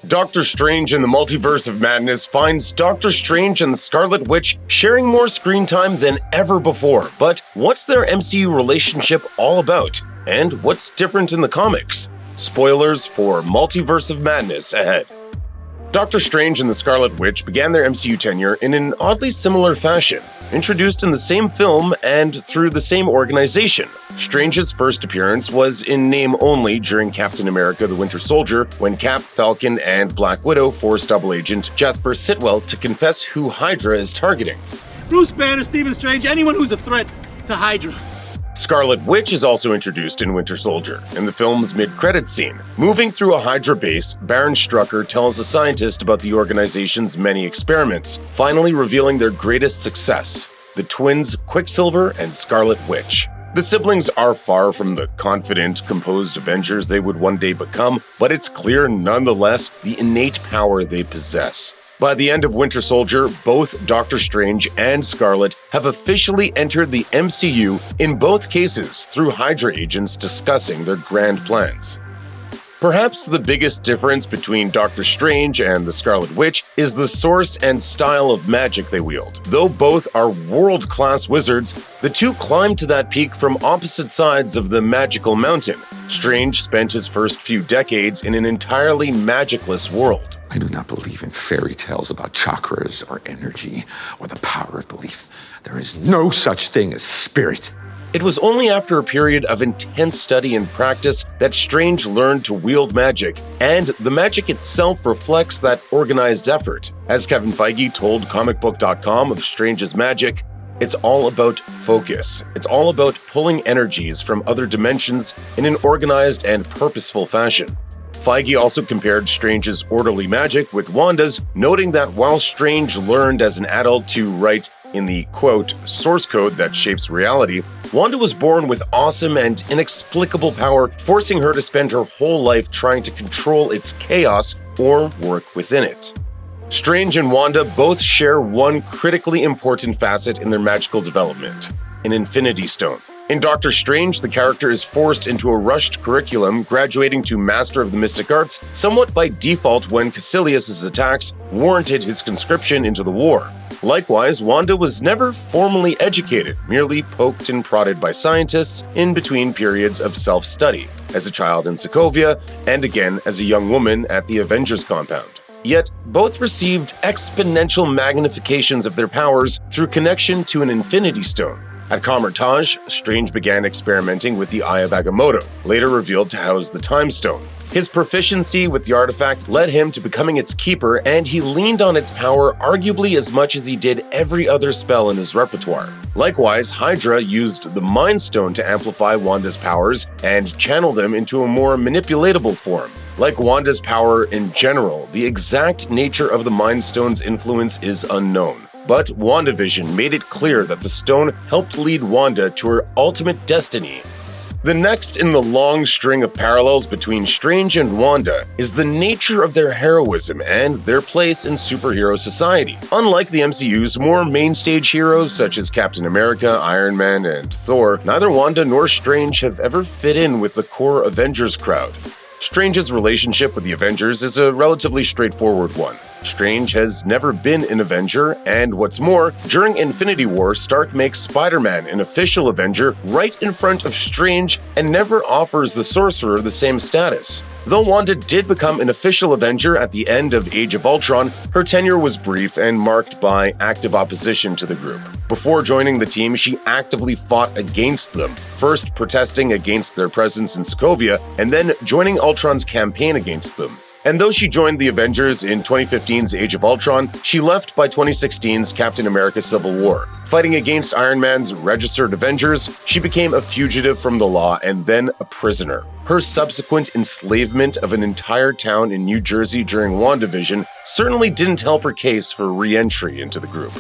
Doctor Strange in the Multiverse of Madness finds Doctor Strange and the Scarlet Witch sharing more screen time than ever before. But what's their MCU relationship all about? And what's different in the comics? Spoilers for Multiverse of Madness ahead. Doctor Strange and the Scarlet Witch began their MCU tenure in an oddly similar fashion, introduced in the same film and through the same organization. Strange's first appearance was in name only during Captain America: The Winter Soldier, when Cap, Falcon, and Black Widow forced double agent Jasper Sitwell to confess who Hydra is targeting. Bruce Banner, Stephen Strange, anyone who's a threat to Hydra. Scarlet Witch is also introduced in Winter Soldier, in the film's mid-credits scene. Moving through a Hydra base, Baron Strucker tells a scientist about the organization's many experiments, finally revealing their greatest success: the twins Quicksilver and Scarlet Witch. The siblings are far from the confident, composed Avengers they would one day become, but it's clear nonetheless the innate power they possess. By the end of Winter Soldier, both Doctor Strange and Scarlet have officially entered the MCU, in both cases through Hydra agents discussing their grand plans. Perhaps the biggest difference between Doctor Strange and the Scarlet Witch is the source and style of magic they wield. Though both are world-class wizards, the two climbed to that peak from opposite sides of the magical mountain. Strange spent his first few decades in an entirely magicless world. I do not believe in fairy tales about chakras or energy or the power of belief. There is no such thing as spirit. It was only after a period of intense study and practice that Strange learned to wield magic, and the magic itself reflects that organized effort. As Kevin Feige told comicbook.com of Strange's magic, it's all about focus. It's all about pulling energies from other dimensions in an organized and purposeful fashion. Feige also compared Strange's orderly magic with Wanda's, noting that while Strange learned as an adult to write in the, quote, source code that shapes reality, Wanda was born with awesome and inexplicable power, forcing her to spend her whole life trying to control its chaos or work within it. Strange and Wanda both share one critically important facet in their magical development: an Infinity Stone. In Doctor Strange, the character is forced into a rushed curriculum, graduating to Master of the Mystic Arts somewhat by default when Caecilius' attacks warranted his conscription into the war. Likewise, Wanda was never formally educated, merely poked and prodded by scientists in between periods of self-study, as a child in Sokovia and again as a young woman at the Avengers compound. Yet, both received exponential magnifications of their powers through connection to an Infinity Stone. At Kamar-Taj, Strange began experimenting with the Eye of Agamotto, later revealed to house the Time Stone. His proficiency with the artifact led him to becoming its keeper, and he leaned on its power arguably as much as he did every other spell in his repertoire. Likewise, Hydra used the Mind Stone to amplify Wanda's powers and channel them into a more manipulatable form. Like Wanda's power in general, the exact nature of the Mind Stone's influence is unknown. But WandaVision made it clear that the stone helped lead Wanda to her ultimate destiny. The next in the long string of parallels between Strange and Wanda is the nature of their heroism and their place in superhero society. Unlike the MCU's more mainstage heroes such as Captain America, Iron Man, and Thor, neither Wanda nor Strange have ever fit in with the core Avengers crowd. Strange's relationship with the Avengers is a relatively straightforward one. Strange has never been an Avenger, and what's more, during Infinity War, Stark makes Spider-Man an official Avenger right in front of Strange and never offers the Sorcerer the same status. Though Wanda did become an official Avenger at the end of Age of Ultron, her tenure was brief and marked by active opposition to the group. Before joining the team, she actively fought against them, first protesting against their presence in Sokovia, and then joining Ultron's campaign against them. And though she joined the Avengers in 2015's Age of Ultron, she left by 2016's Captain America: Civil War. Fighting against Iron Man's registered Avengers, she became a fugitive from the law and then a prisoner. Her subsequent enslavement of an entire town in New Jersey during WandaVision certainly didn't help her case for re-entry into the group.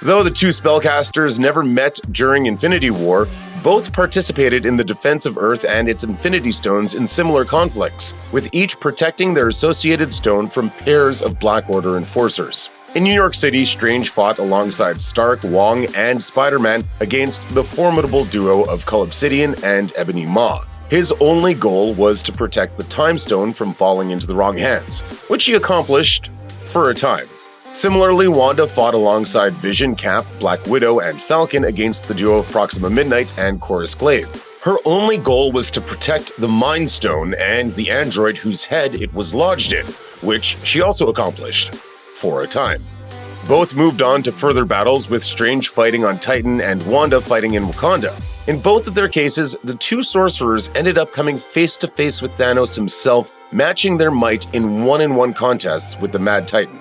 Though the two spellcasters never met during Infinity War, both participated in the defense of Earth and its Infinity Stones in similar conflicts, with each protecting their associated stone from pairs of Black Order enforcers. In New York City, Strange fought alongside Stark, Wong, and Spider-Man against the formidable duo of Cull Obsidian and Ebony Maw. His only goal was to protect the Time Stone from falling into the wrong hands, which he accomplished for a time. Similarly, Wanda fought alongside Vision, Cap, Black Widow, and Falcon against the duo of Proxima Midnight and Chorus Glaive. Her only goal was to protect the Mind Stone and the android whose head it was lodged in, which she also accomplished for a time. Both moved on to further battles, with Strange fighting on Titan and Wanda fighting in Wakanda. In both of their cases, the two sorcerers ended up coming face-to-face with Thanos himself, matching their might in one-on-one contests with the Mad Titan.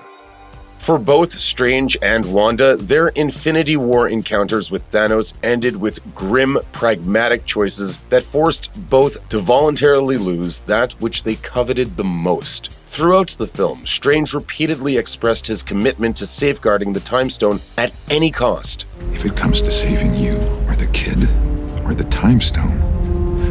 For both Strange and Wanda, their Infinity War encounters with Thanos ended with grim, pragmatic choices that forced both to voluntarily lose that which they coveted the most. Throughout the film, Strange repeatedly expressed his commitment to safeguarding the Time Stone at any cost. If it comes to saving you, or the kid, or the Time Stone,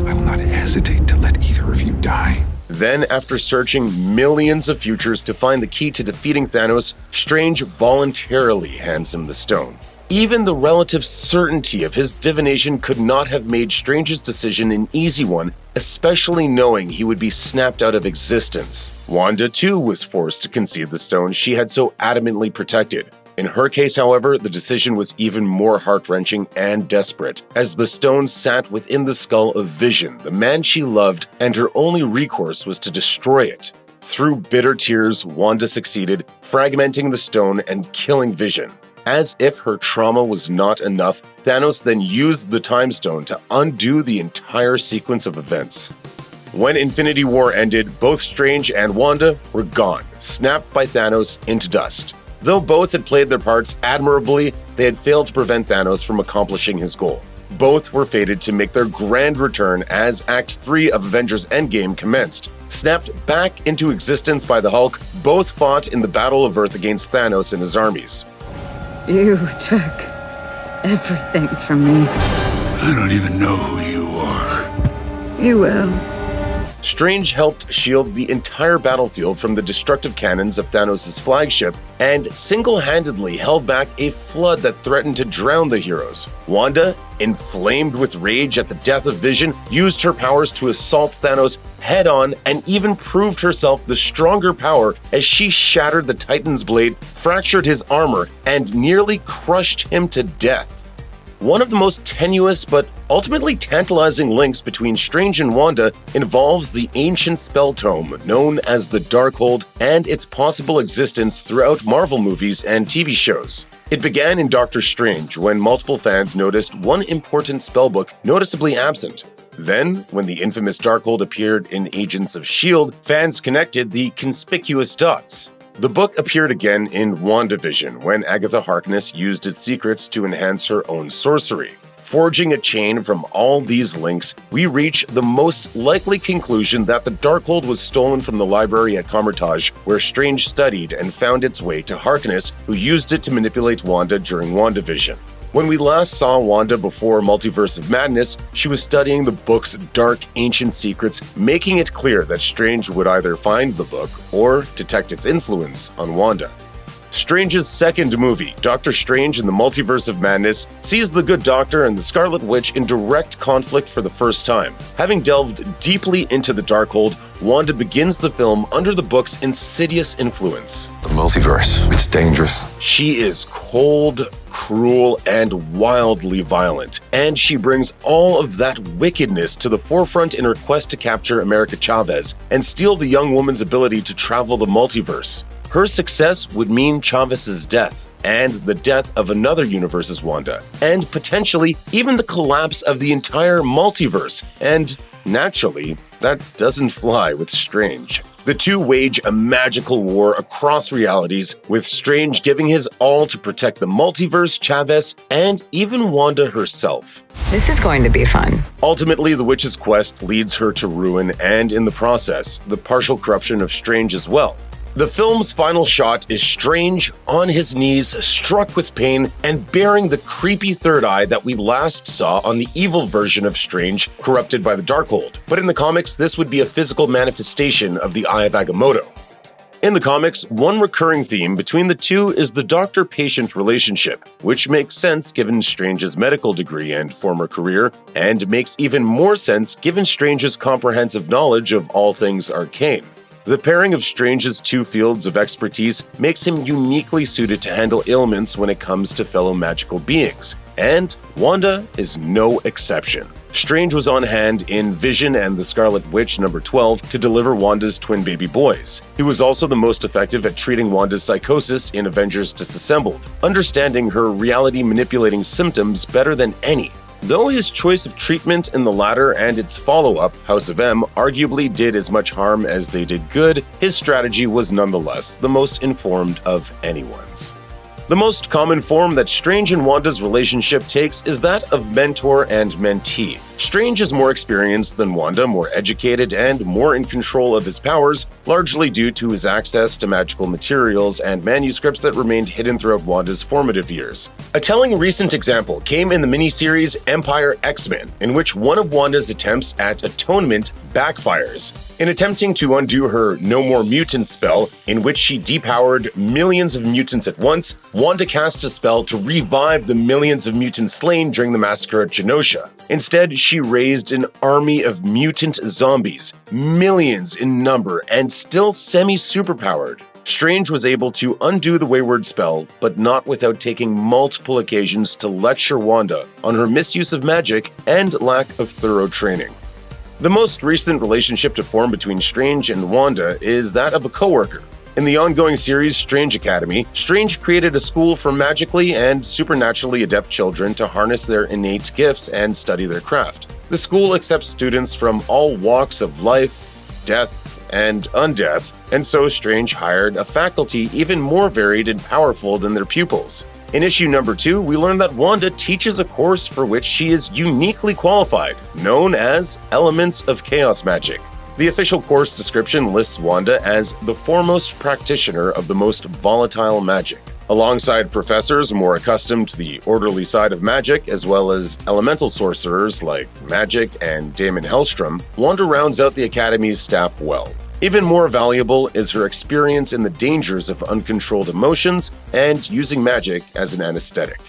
I will not hesitate to let either of you die. Then, after searching millions of futures to find the key to defeating Thanos, Strange voluntarily hands him the stone. Even the relative certainty of his divination could not have made Strange's decision an easy one, especially knowing he would be snapped out of existence. Wanda, too, was forced to concede the stone she had so adamantly protected. In her case, however, the decision was even more heart-wrenching and desperate, as the stone sat within the skull of Vision, the man she loved, and her only recourse was to destroy it. Through bitter tears, Wanda succeeded, fragmenting the stone and killing Vision. As if her trauma was not enough, Thanos then used the Time Stone to undo the entire sequence of events. When Infinity War ended, both Strange and Wanda were gone, snapped by Thanos into dust. Though both had played their parts admirably, they had failed to prevent Thanos from accomplishing his goal. Both were fated to make their grand return as Act 3 of Avengers Endgame commenced. Snapped back into existence by the Hulk, both fought in the Battle of Earth against Thanos and his armies. You took everything from me. I don't even know who you are. You will. Strange helped shield the entire battlefield from the destructive cannons of Thanos' flagship and single-handedly held back a flood that threatened to drown the heroes. Wanda, inflamed with rage at the death of Vision, used her powers to assault Thanos head-on and even proved herself the stronger power as she shattered the Titan's blade, fractured his armor, and nearly crushed him to death. One of the most tenuous but ultimately tantalizing links between Strange and Wanda involves the ancient spell tome known as the Darkhold and its possible existence throughout Marvel movies and TV shows. It began in Doctor Strange when multiple fans noticed one important spellbook noticeably absent. Then, when the infamous Darkhold appeared in Agents of S.H.I.E.L.D., fans connected the conspicuous dots. The book appeared again in WandaVision when Agatha Harkness used its secrets to enhance her own sorcery. Forging a chain from all these links, we reach the most likely conclusion that the Darkhold was stolen from the library at Kamar-Taj, where Strange studied and found its way to Harkness, who used it to manipulate Wanda during WandaVision. When we last saw Wanda before Multiverse of Madness, she was studying the book's dark, ancient secrets, making it clear that Strange would either find the book or detect its influence on Wanda. Strange's second movie, Doctor Strange in the Multiverse of Madness, sees the Good Doctor and the Scarlet Witch in direct conflict for the first time. Having delved deeply into the Darkhold, Wanda begins the film under the book's insidious influence. The multiverse, it's dangerous. She is cold, cruel, and wildly violent, and she brings all of that wickedness to the forefront in her quest to capture America Chavez and steal the young woman's ability to travel the multiverse. Her success would mean Chavez's death, and the death of another universe's Wanda, and potentially even the collapse of the entire multiverse, and naturally, that doesn't fly with Strange. The two wage a magical war across realities, with Strange giving his all to protect the multiverse, Chavez, and even Wanda herself. This is going to be fun. Ultimately, the witch's quest leads her to ruin, and in the process, the partial corruption of Strange as well. The film's final shot is Strange on his knees, struck with pain, and bearing the creepy third eye that we last saw on the evil version of Strange, corrupted by the Darkhold. But in the comics, this would be a physical manifestation of the Eye of Agamotto. In the comics, one recurring theme between the two is the doctor-patient relationship, which makes sense given Strange's medical degree and former career, and makes even more sense given Strange's comprehensive knowledge of all things arcane. The pairing of Strange's two fields of expertise makes him uniquely suited to handle ailments when it comes to fellow magical beings, and Wanda is no exception. Strange was on hand in Vision and the Scarlet Witch number 12 to deliver Wanda's twin baby boys. He was also the most effective at treating Wanda's psychosis in Avengers Disassembled, understanding her reality-manipulating symptoms better than any. Though his choice of treatment in the latter and its follow-up, House of M, arguably did as much harm as they did good, his strategy was nonetheless the most informed of anyone's. The most common form that Strange and Wanda's relationship takes is that of mentor and mentee. Strange is more experienced than Wanda, more educated, and more in control of his powers, largely due to his access to magical materials and manuscripts that remained hidden throughout Wanda's formative years. A telling recent example came in the miniseries Empire X-Men, in which one of Wanda's attempts at atonement backfires. In attempting to undo her No More Mutants spell, in which she depowered millions of mutants at once, Wanda cast a spell to revive the millions of mutants slain during the massacre at Genosha. Instead, she raised an army of mutant zombies, millions in number and still semi-superpowered. Strange was able to undo the wayward spell, but not without taking multiple occasions to lecture Wanda on her misuse of magic and lack of thorough training. The most recent relationship to form between Strange and Wanda is that of a coworker. In the ongoing series Strange Academy, Strange created a school for magically and supernaturally adept children to harness their innate gifts and study their craft. The school accepts students from all walks of life, death, and undeath, and so Strange hired a faculty even more varied and powerful than their pupils. In issue number 2, we learn that Wanda teaches a course for which she is uniquely qualified, known as Elements of Chaos Magic. The official course description lists Wanda as the foremost practitioner of the most volatile magic. Alongside professors more accustomed to the orderly side of magic, as well as elemental sorcerers like Magic and Damon Hellstrom, Wanda rounds out the Academy's staff well. Even more valuable is her experience in the dangers of uncontrolled emotions and using magic as an anesthetic.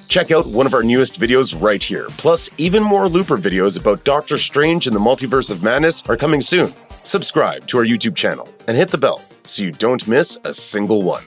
Check out one of our newest videos right here. Plus, even more Looper videos about Doctor Strange and the Multiverse of Madness are coming soon. Subscribe to our YouTube channel and hit the bell so you don't miss a single one.